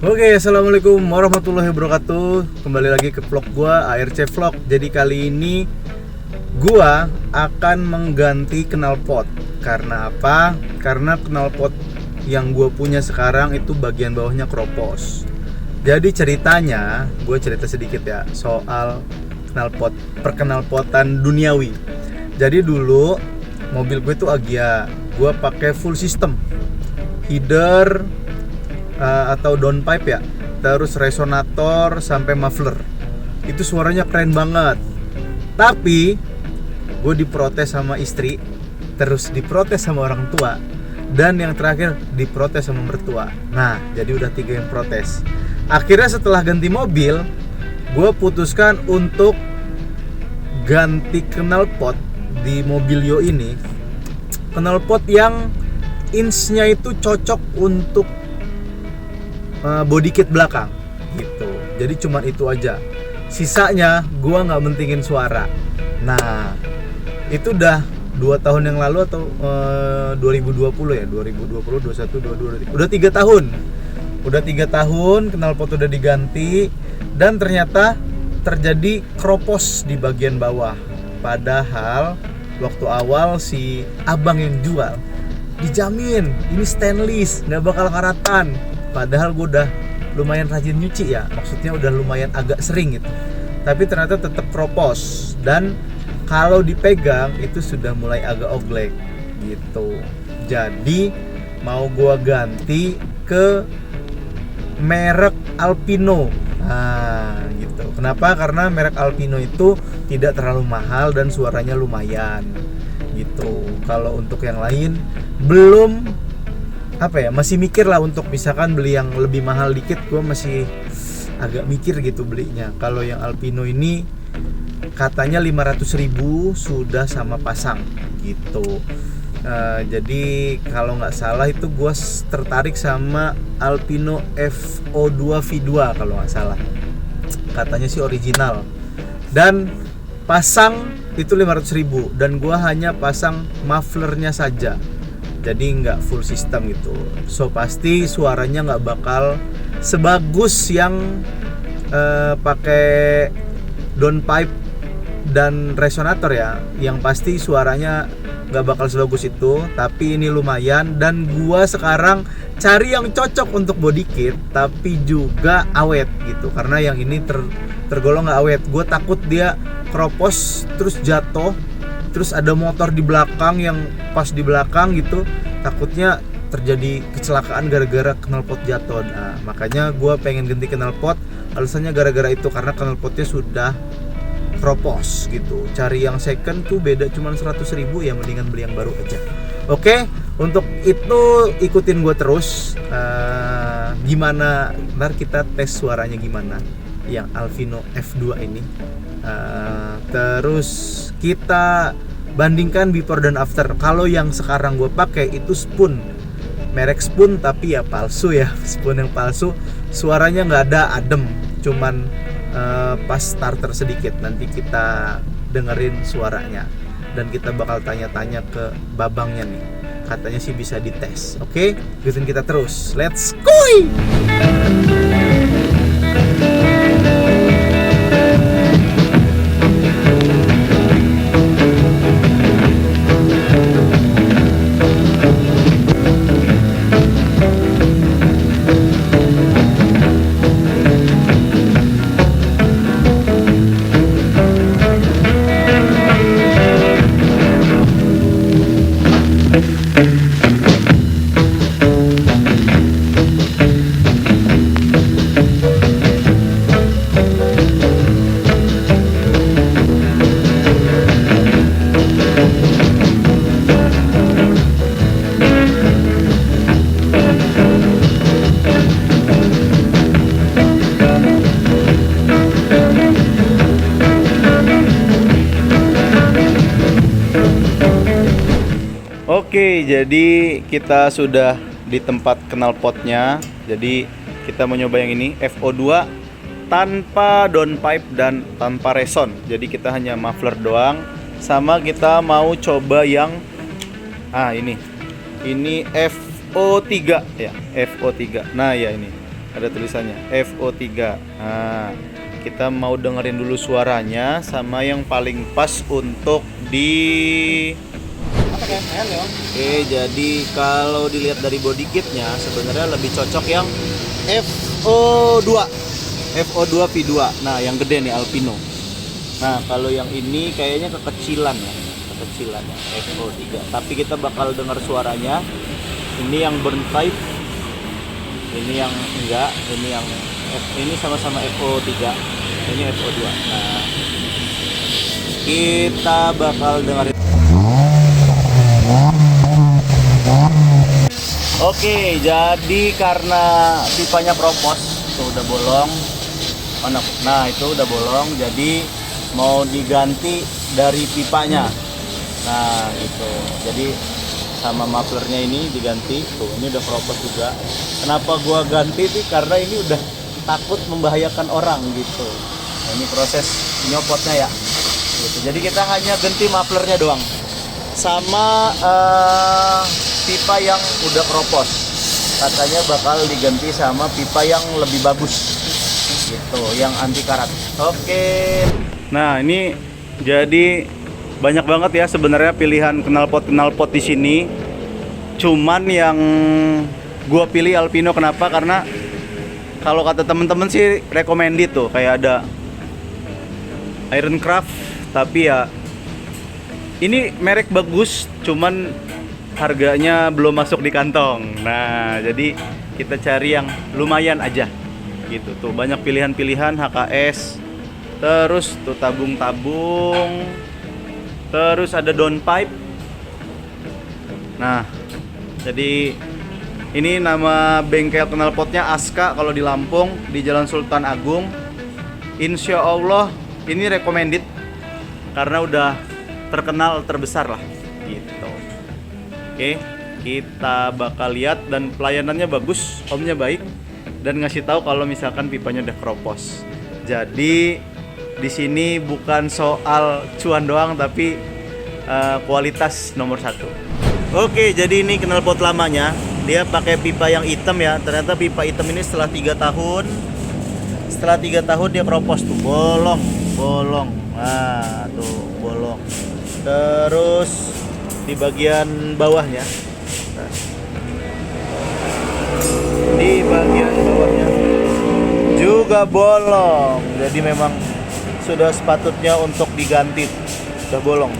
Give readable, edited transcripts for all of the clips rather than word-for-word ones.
Oke, assalamualaikum warahmatullahi wabarakatuh. Kembali lagi ke vlog gua, ARC Vlog. Jadi kali ini gua akan mengganti knalpot. Karena apa? Karena knalpot yang gua punya sekarang itu bagian bawahnya kropos. Jadi ceritanya, gue cerita sedikit ya soal knalpot, perknalpotan duniawi. Jadi dulu mobil gue itu Agya, gue pakai full system, header atau downpipe ya, terus resonator sampai muffler. Itu suaranya keren banget. Tapi gue diprotes sama istri, terus diprotes sama orang tua, dan yang terakhir diprotes sama mertua. Nah, jadi udah 3 yang protes. Akhirnya setelah ganti mobil, gue putuskan untuk ganti knalpot di mobil Yo ini. Knalpot yang inch-nya itu cocok untuk body kit belakang gitu. Jadi cuman itu aja. Sisanya gua nggak mentingin suara. Nah, itu udah 2 tahun yang lalu atau 2020 ya, 2020, 21, 22, udah 3 tahun. Udah 3 tahun knalpot udah diganti dan ternyata terjadi kropos di bagian bawah. Padahal waktu awal si abang yang jual dijamin ini stainless, nggak bakal karatan. Padahal gue udah lumayan rajin nyuci ya, maksudnya udah lumayan agak sering gitu. Tapi ternyata tetap kropos, dan kalau dipegang itu sudah mulai agak oglek gitu. Jadi mau gue ganti ke merek Alpino. Nah gitu. Kenapa? Karena merek Alpino itu tidak terlalu mahal dan suaranya lumayan gitu. Kalau untuk yang lain belum masih mikir lah, untuk misalkan beli yang lebih mahal dikit, gue masih agak mikir gitu belinya. Kalau yang Alpino ini katanya 500.000 sudah sama pasang gitu. Jadi kalau nggak salah itu gue tertarik sama Alpino FO2 V2 kalau nggak salah, katanya sih original, dan pasang itu 500.000, dan gue hanya pasang mufflernya saja. Jadi nggak full system gitu. So pasti suaranya nggak bakal sebagus yang pakai downpipe dan resonator ya. Yang pasti suaranya nggak bakal sebagus itu. Tapi ini lumayan, dan gua sekarang cari yang cocok untuk body kit tapi juga awet gitu. Karena yang ini tergolong nggak awet. Gue takut dia kropos terus jatuh, terus ada motor di belakang yang pas di belakang gitu, takutnya terjadi kecelakaan gara-gara knalpot jatuh. Nah, makanya gue pengen ganti knalpot. Alasannya gara-gara itu, karena knalpotnya sudah kropos gitu. Cari yang second tuh beda cuman 100.000, ya mendingan beli yang baru aja. Oke, untuk itu ikutin gue terus. Gimana, ntar kita tes suaranya gimana yang Alpino F2 ini. Terus kita bandingkan before dan after. Kalau yang sekarang gue pakai itu Spoon, merek Spoon tapi ya palsu ya, Spoon yang palsu. Suaranya nggak ada adem, cuman pas starter sedikit. Nanti kita dengerin suaranya, dan kita bakal tanya-tanya ke babangnya nih. Katanya sih bisa dites. Oke, ikutin kita terus. Let's go! Oke, jadi kita sudah di tempat knalpotnya. Jadi kita mau nyoba yang ini, FO2 tanpa downpipe dan tanpa reson. Jadi kita hanya muffler doang. Sama kita mau coba yang ini FO3 ya, FO3. Nah ya ini ada tulisannya FO3. Nah, kita mau dengerin dulu suaranya sama yang paling pas untuk di Oke, jadi kalau dilihat dari body kitnya sebenarnya lebih cocok yang FO2 V2. Nah, yang gede nih Alpino. Nah, kalau yang ini kayaknya kekecilan ya FO3. Tapi kita bakal dengar suaranya. Ini yang burn type, ini yang enggak, ini sama-sama FO3, ini FO2. Nah, kita bakal dengerin. Oke, jadi karena pipanya kropos, tuh udah bolong. Nah, itu udah bolong, jadi mau diganti dari pipanya. Nah, gitu. Jadi sama mufflernya ini diganti. Tuh, ini udah kropos juga. Kenapa gua ganti sih? Karena ini udah takut membahayakan orang gitu. Nah, ini proses nyopotnya ya. Gitu. Jadi kita hanya ganti mufflernya doang. Sama pipa yang udah kropos. Katanya bakal diganti sama pipa yang lebih bagus. Gitu, yang anti karat. Oke. Nah, ini jadi banyak banget ya sebenarnya pilihan knalpot di sini. Cuman yang gua pilih Alpino, kenapa? Karena kalau kata temen-temen sih recommended tuh, kayak ada Ironcraft, tapi ya ini merek bagus, cuman harganya belum masuk di kantong. Nah, jadi kita cari yang lumayan aja gitu. Tuh banyak pilihan-pilihan HKS. Terus tuh tabung-tabung. Terus ada downpipe. Nah, jadi ini nama bengkel knalpotnya Aska kalau di Lampung, di Jalan Sultan Agung. Insya Allah ini recommended karena udah terkenal terbesar lah gitu. Oke, kita bakal lihat, dan pelayanannya bagus, omnya baik, dan ngasih tahu kalau misalkan pipanya udah kropos. Jadi di sini bukan soal cuan doang, tapi kualitas nomor satu. Oke, jadi ini knalpot lamanya, dia pakai pipa yang hitam ya. Ternyata pipa hitam ini setelah 3 tahun dia kropos tuh, bolong. Nah, tuh bolong. Terus di bagian bawahnya, juga bolong. Jadi memang sudah sepatutnya untuk diganti. Sudah bolong.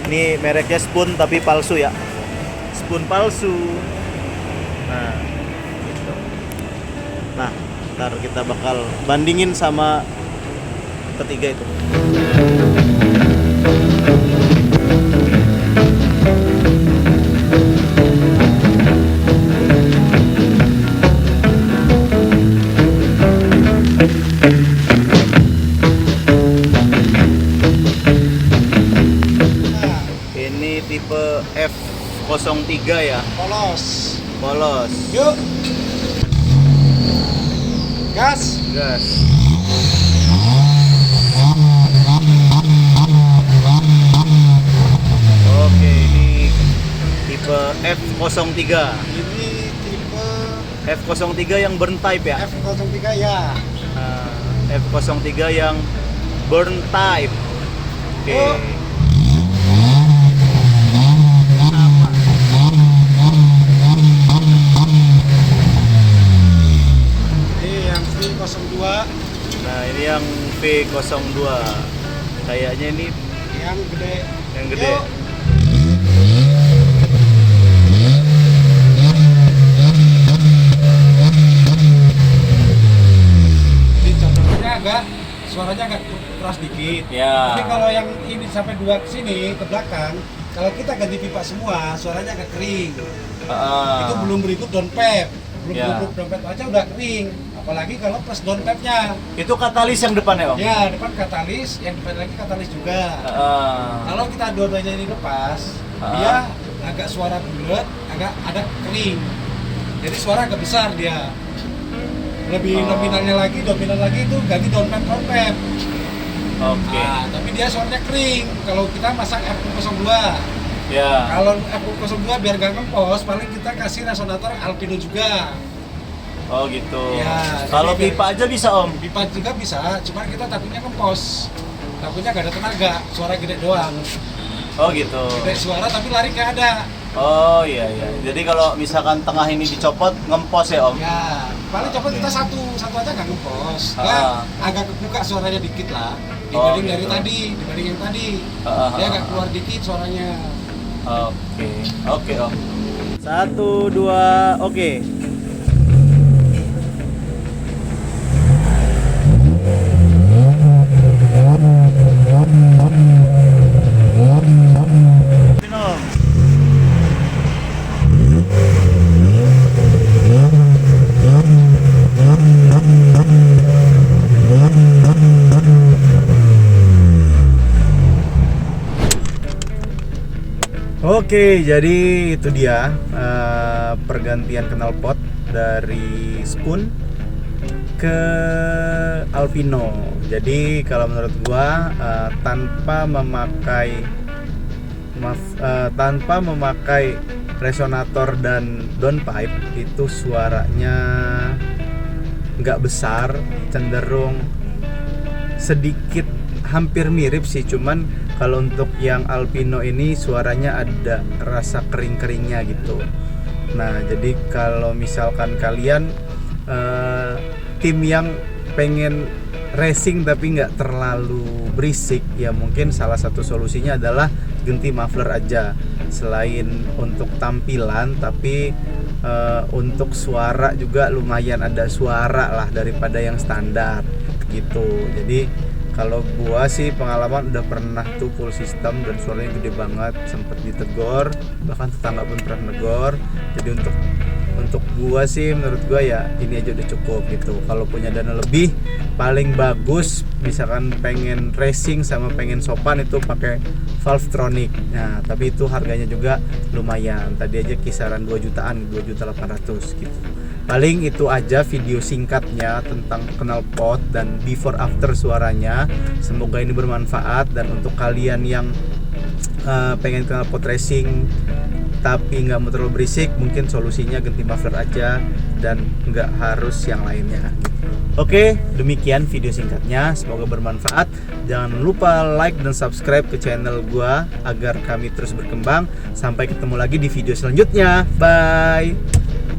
Ini mereknya Spoon tapi palsu ya. Spoon palsu. Nah, gitu. Nah, ntar kita bakal bandingin sama ketiga itu. Ini tipe F03 ya. Polos. Yuk. Gas. Oke, ini tipe F03. Ini tipe F03 yang burn type ya. F03 ya. F03 yang burn type. Oke. Oh. Ini yang V02. Nah, ini yang V02. Kayaknya ini Yang gede. Yuk. Ini contohnya suaranya agak keras dikit. Ya. Tapi kalau yang ini sampai 2 ke sini ke belakang, kalau kita ganti pipa semua, suaranya agak kering. Itu belum berikut downpipe. Downpipe aja udah kering. Apalagi kalau plus downpipe-nya. Itu katalis yang depan ya, Om? Ya, depan katalis, yang depan lagi katalis juga. Kalau kita dua-duanya ini lepas, dia agak suara bulat, agak ada kering. Jadi suara agak besar dia. Lebih dominan lagi itu ganti downpipe. Oke. Nah, tapi dia suaranya kering. Kalau kita masang F02. Ya. Kalau F02 biar gak ngempos, paling kita kasih resonator Alpino juga. Oh gitu. Ya, Kalau jadi pipa aja bisa Om? pipa juga bisa, cuman kita takutnya kempos. Takutnya gak ada tenaga, suara gede doang. Oh gitu. Gede suara tapi lari gak ada. Oh iya. Jadi kalau misalkan tengah ini dicopot, ngempos ya Om? Ya, paling copot kita satu aja gak ngempos. Nah, agak kebuka suaranya dikit lah. Dibanding dari gitu. tadi, dibanding yang tadi. Dia agak keluar dikit suaranya. Oke Om. 1, 2, oke. Oke, jadi itu dia pergantian knalpot dari Spoon ke Alpino. Jadi kalau menurut gua tanpa memakai resonator dan downpipe itu suaranya nggak besar, cenderung sedikit hampir mirip sih, cuman kalau untuk yang Alpino ini suaranya ada rasa kering-keringnya gitu. Nah, jadi kalau misalkan kalian tim yang pengen racing tapi nggak terlalu berisik, ya mungkin salah satu solusinya adalah ganti muffler aja. Selain untuk tampilan, tapi untuk suara juga lumayan ada suara lah daripada yang standar gitu. Jadi kalau gua sih pengalaman udah pernah tuh full system dan suaranya gede banget, sempet ditegor, bahkan tetangga pun pernah negor. Jadi untuk gua sih, menurut gua ya ini aja udah cukup gitu. Kalau punya dana lebih, paling bagus misalkan pengen racing sama pengen sopan itu pakai Valvetronic. Nah, tapi itu harganya juga lumayan. Tadi aja kisaran 2 jutaan, 2.800.000 gitu. Paling itu aja video singkatnya tentang knalpot dan before after suaranya. Semoga ini bermanfaat, dan untuk kalian yang pengen knalpot racing tapi nggak mau terlalu berisik, mungkin solusinya ganti muffler aja dan nggak harus yang lainnya. Oke, demikian video singkatnya, semoga bermanfaat. Jangan lupa like dan subscribe ke channel gua agar kami terus berkembang. Sampai ketemu lagi di video selanjutnya. Bye.